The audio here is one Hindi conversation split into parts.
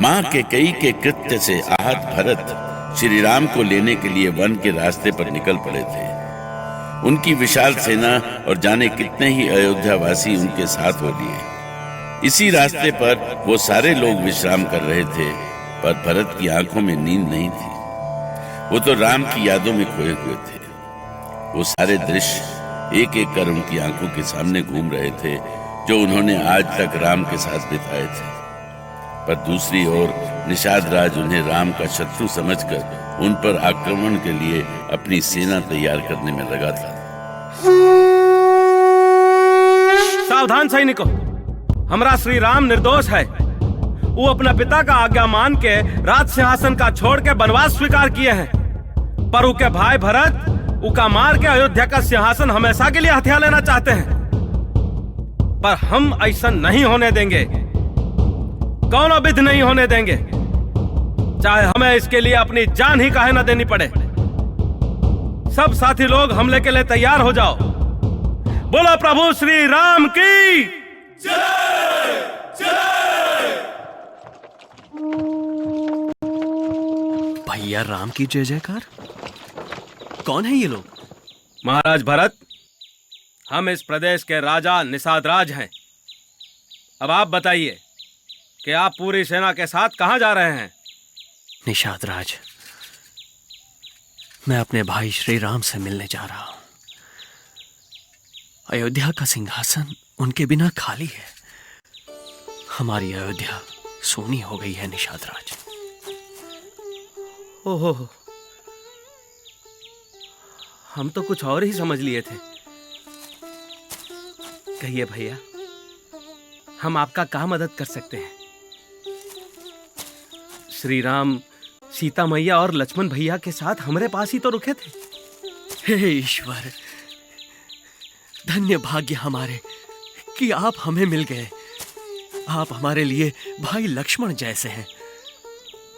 मां कैकेयी के कृत्य से आहत भरत श्री राम को लेने के लिए वन के रास्ते पर निकल पड़े थे। उनकी विशाल सेना और जाने कितने ही अयोध्यावासी उनके साथ हो लिए। इसी रास्ते पर वो सारे लोग विश्राम कर रहे थे, पर भरत की आंखों में नींद नहीं थी। वो तो राम की यादों में खोए हुए थे। वो सारे दृश्य एक एक कर उनकी आंखों के सामने घूम रहे थे, जो उन्होंने आज तक राम के साथ बिताए थे। पर दूसरी ओर निषाद राज उन्हें राम का शत्रु समझकर उन पर आक्रमण के लिए अपनी सेना तैयार करने में लगा था। सावधान सैनिकों, हमारा श्री राम निर्दोष है। वो अपना पिता का आज्ञा मान के राज सिंहासन का छोड़ के वनवास स्वीकार किए हैं, पर उनके भाई भरत उका मार के अयोध्या का सिंहासन हमेशा के लिए हथिया लेना चाहते हैं। पर हम ऐसा नहीं होने देंगे, कौन विध नहीं होने देंगे, चाहे हमें इसके लिए अपनी जान ही काहे न देनी पड़े। सब साथी लोग हमले के लिए तैयार हो जाओ। बोलो प्रभु श्री राम की जय जय। भैया राम की जय जयकार। कौन है ये लोग? महाराज भरत, हम इस प्रदेश के राजा निषाद राज हैं। अब आप बताइए कि आप पूरी सेना के साथ कहां जा रहे हैं? निषाद राज, मैं अपने भाई श्री राम से मिलने जा रहा हूं। अयोध्या का सिंहासन उनके बिना खाली है। हमारी अयोध्या सूनी हो गई है निषाद राज। ओहो, हम तो कुछ और ही समझ लिए थे। कहिए भैया, हम आपका क्या मदद कर सकते हैं? श्री राम सीता मैया और लक्ष्मण भैया के साथ हमारे पास ही तो रुके थे। हे ईश्वर, धन्य भाग्य हमारे कि आप हमें मिल गए। आप हमारे लिए भाई लक्ष्मण जैसे हैं।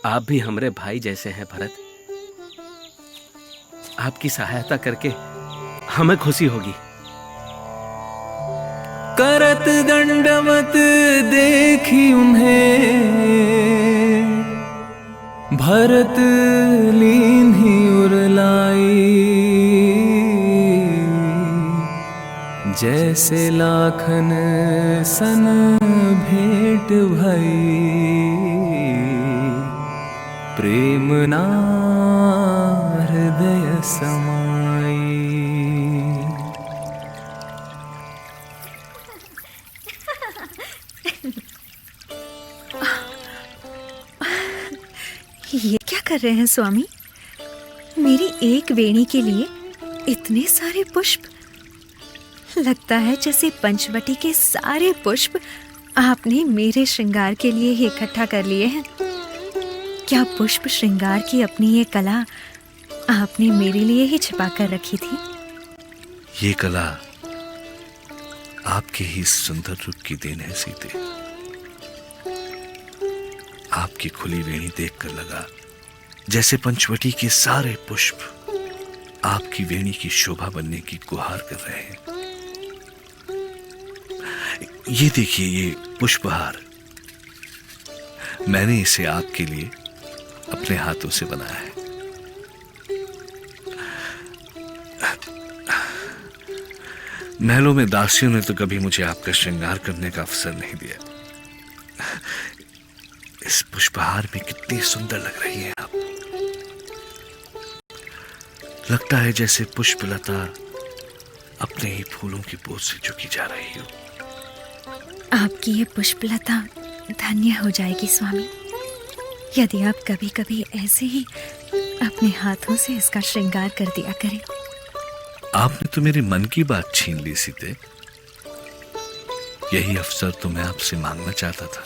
आप भी हमारे भाई जैसे हैं भरत। आपकी सहायता करके हमें खुशी होगी। करत दंडवत देखी उन्हें, भरत लीन ही उरलाई। जैसे लाखन सन भेंट भई, प्रेम ना हृदय समाई। ये क्या कर रहे हैं स्वामी? मेरी एक वेणी के लिए इतने सारे पुष्प। लगता है जैसे पंचवटी के सारे पुष्प आपने मेरे श्रृंगार के लिए ही इकट्ठा कर लिए हैं। क्या पुष्प श्रृंगार की अपनी ये कला आपने मेरे लिए ही छिपा कर रखी थी? ये कला आपके ही सुंदर रूप की देन है सीते। आपकी खुली वेणी देखकर लगा जैसे पंचवटी के सारे पुष्प आपकी वेणी की शोभा बनने की गुहार कर रहे हैं। ये देखिए, ये पुष्पहार मैंने इसे आपके लिए अपने हाथों से बनाया है। महलों में दासियों ने तो कभी मुझे आपका श्रृंगार करने का अवसर नहीं दिया। इस पुष्पहार में कितनी सुंदर लग रही हैं आप। लगता है जैसे पुष्पलता अपने ही फूलों की पोत से झुकी जा रही हो। आपकी ये पुष्पलता धन्य हो जाएगी स्वामी, यदि आप कभी कभी ऐसे ही अपने हाथों से इसका श्रृंगार कर दिया करें। आपने तो मेरे मन की बात छीन ली सीते। यही अवसर तो मैं आपसे मांगना चाहता था।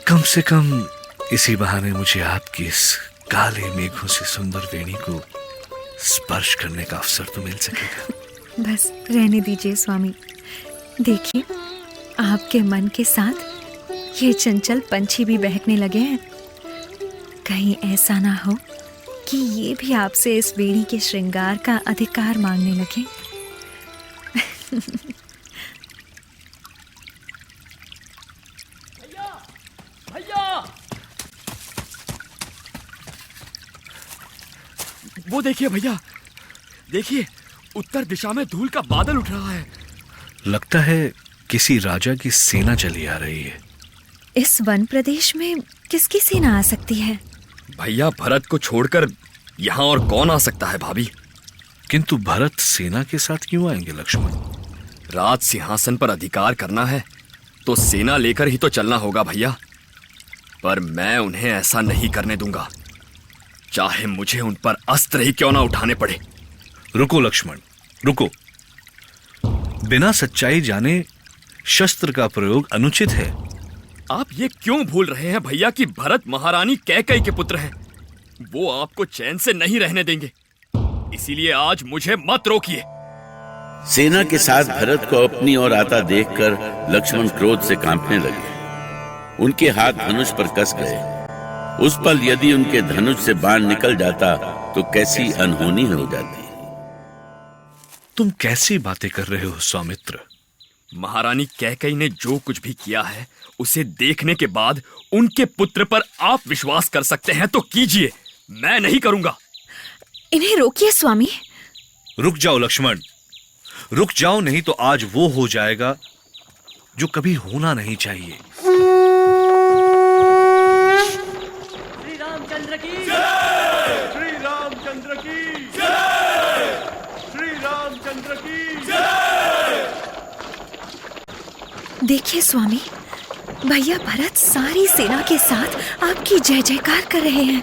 कम से कम इसी बहाने मुझे आपकी इस काले मेघों से सुंदर वेणी को स्पर्श करने का अवसर तो मिल सकेगा। बस रहने दीजिए स्वामी। देखिए, आपके मन के साथ ये चंचल पंछी भी बहकने लगे हैं। कहीं ऐसा ना हो कि ये भी आपसे इस वेणी के श्रृंगार का अधिकार मांगने लगे। वो देखिए भैया, देखिए उत्तर दिशा में धूल का बादल उठ रहा है। लगता है किसी राजा की सेना चली आ रही है। इस वन प्रदेश में किसकी सेना आ सकती है? भैया, भरत को छोड़कर यहाँ और कौन आ सकता है भाभी? किंतु भरत सेना के साथ क्यों आएंगे लक्ष्मण? राज सिंहासन पर अधिकार करना है तो सेना लेकर ही तो चलना होगा भैया। पर मैं उन्हें ऐसा नहीं करने दूंगा, चाहे मुझे उन पर अस्त्र ही क्यों ना उठाने पड़े। रुको लक्ष्मण, रुको। बिना सच्चाई जाने शस्त्र का प्रयोग अनुचित है। आप ये क्यों भूल रहे हैं भैया कि भरत महारानी कैकेयी के पुत्र हैं। वो आपको चैन से नहीं रहने देंगे, इसीलिए आज मुझे मत रोकिए। सेना के साथ भरत को अपनी ओर आता देखकर लक्ष्मण क्रोध से कांपने लगे। उनके हाथ धनुष पर कस गए। उस पल यदि उनके धनुष से बाण निकल जाता तो कैसी अनहोनी हो जाती। तुम कैसी बातें कर रहे हो सौमित्र? महारानी कैकेयी ने जो कुछ भी किया है उसे देखने के बाद उनके पुत्र पर आप विश्वास कर सकते हैं तो कीजिए, मैं नहीं करूंगा। इन्हें रोकिए स्वामी। रुक जाओ लक्ष्मण, रुक जाओ, नहीं तो आज वो हो जाएगा जो कभी होना नहीं चाहिए। श्री रामचंद्र की जय! श्री रामचंद्र की जय! श्री रामचंद्र की जय! देखिए स्वामी, भैया भरत सारी सेना के साथ आपकी जय जयकार कर रहे हैं।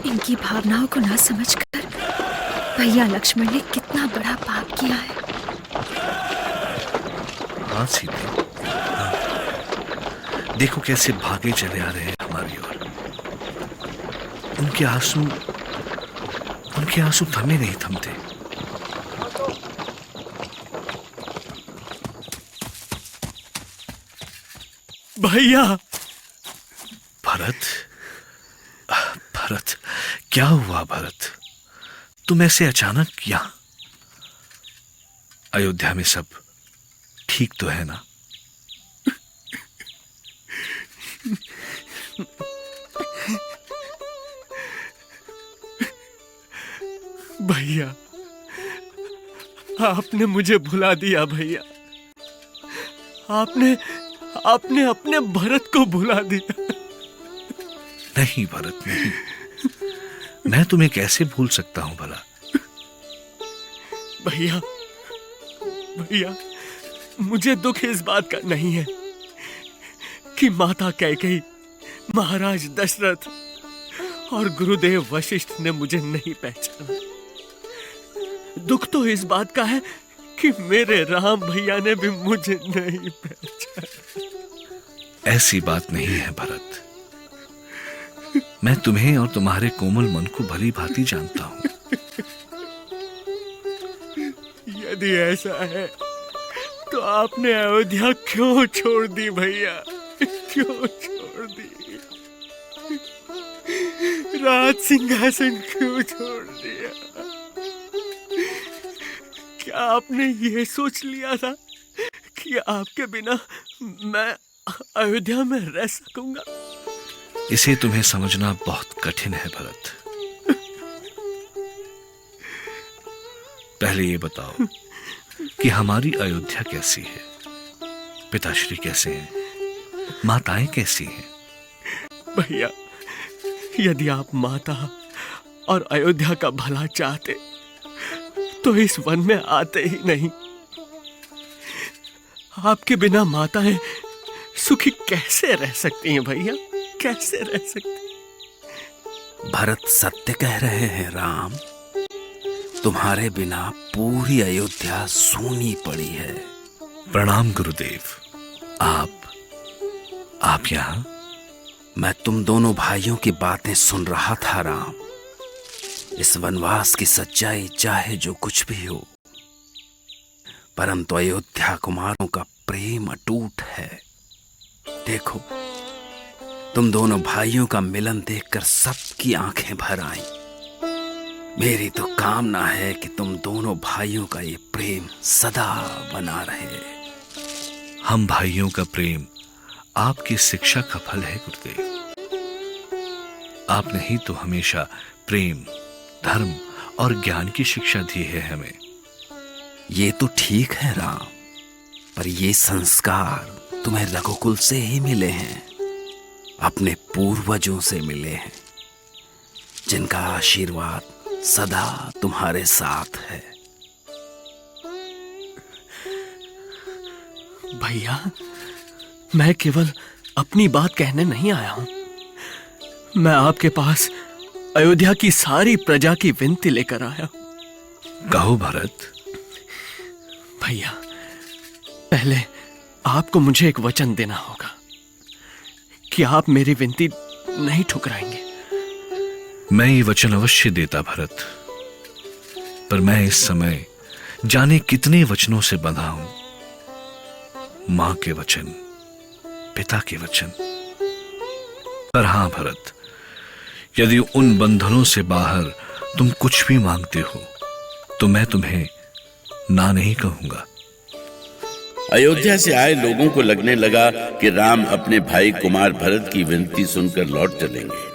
इनकी भावनाओं को ना समझकर भैया लक्ष्मण ने कितना बड़ा पाप किया है। हाँ सीते, हाँ। देखो कैसे भागे चले आ रहे हैं हमारी ओर। उनके आंसू थमे नहीं थमते। भैया! भरत, भरत, क्या हुआ भरत? तुम ऐसे अचानक क्या? अयोध्या में सब ठीक तो है ना? भैया, आपने मुझे भुला दिया भैया। आपने अपने भरत को भुला दिया। नहीं भरत, नहीं। मैं तुम्हें कैसे भूल सकता हूं भला? भैया, मुझे दुख इस बात का नहीं है कि माता कैकेयी, महाराज दशरथ और गुरुदेव वशिष्ठ ने मुझे नहीं पहचाना। दुख तो इस बात का है कि मेरे राम भैया ने भी मुझे नहीं पहचाना। ऐसी बात नहीं है भरत। मैं तुम्हें और तुम्हारे कोमल मन को भली भांति जानता हूं। यदि ऐसा है तो आपने अयोध्या क्यों छोड़ दी भैया? क्यों छोड़ दी? राज सिंहासन क्यों छोड़ दिया? क्या आपने ये सोच लिया था कि आपके बिना मैं अयोध्या में रह सकूंगा? इसे तुम्हें समझना बहुत कठिन है भरत। पहले ये बताओ कि हमारी अयोध्या कैसी है? पिताश्री कैसे हैं? माताएं कैसी हैं? भैया, यदि आप माता और अयोध्या का भला चाहते तो इस वन में आते ही नहीं। आपके बिना माताएं सुखी कैसे रह सकती हैं भैया? कैसे रह सकती? भरत सत्य कह रहे हैं राम। तुम्हारे बिना पूरी अयोध्या सूनी पड़ी है। प्रणाम गुरुदेव। आप यहाँ? मैं तुम दोनों भाइयों की बातें सुन रहा था राम। इस वनवास की सच्चाई चाहे जो कुछ भी हो, परंतु अयोध्या कुमारों का प्रेम अटूट है। देखो, तुम दोनों भाइयों का मिलन देखकर सबकी आंखें भर आईं। मेरी तो कामना है कि तुम दोनों भाइयों का ये प्रेम सदा बना रहे। हम भाइयों का प्रेम आपकी शिक्षा का फल है गुरुदेव। आपने ही तो हमेशा प्रेम, धर्म और ज्ञान की शिक्षा दी है हमें। ये तो ठीक है राम, पर ये संस्कार तुम्हें रघुकुल से ही मिले हैं, अपने पूर्वजों से मिले हैं, जिनका आशीर्वाद सदा तुम्हारे साथ है। भैया, मैं केवल अपनी बात कहने नहीं आया हूं। मैं आपके पास अयोध्या की सारी प्रजा की विनती लेकर आया हूं। कहो भरत। भैया, पहले आपको मुझे एक वचन देना होगा कि आप मेरी विनती नहीं ठुकराएंगे। मैं ये वचन अवश्य देता भरत, पर मैं इस समय जाने कितने वचनों से बंधा हूं। मां के वचन, पिता के वचन। पर हां भरत, यदि उन बंधनों से बाहर तुम कुछ भी मांगते हो तो मैं तुम्हें ना नहीं कहूंगा। अयोध्या से आए लोगों को लगने लगा कि राम अपने भाई कुमार भरत की विनती सुनकर लौट चलेंगे।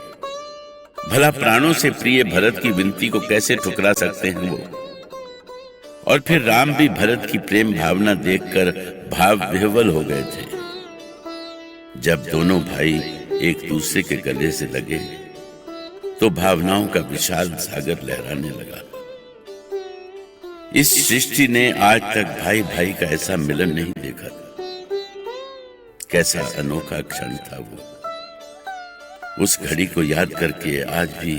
भला प्राणों से प्रिय भरत की विनती को कैसे ठुकरा सकते हैं वो। और फिर राम भी भरत की प्रेम भावना देखकर भाव विह्वल हो गए थे। जब दोनों भाई एक दूसरे के गले से लगे तो भावनाओं का विशाल सागर लहराने लगा। इस सृष्टि ने आज तक भाई भाई का ऐसा मिलन नहीं देखा था। कैसा अनोखा क्षण था वो। उस घड़ी को याद करके आज भी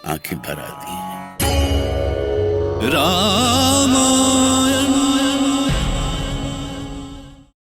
आंखें भर आती हैं। राम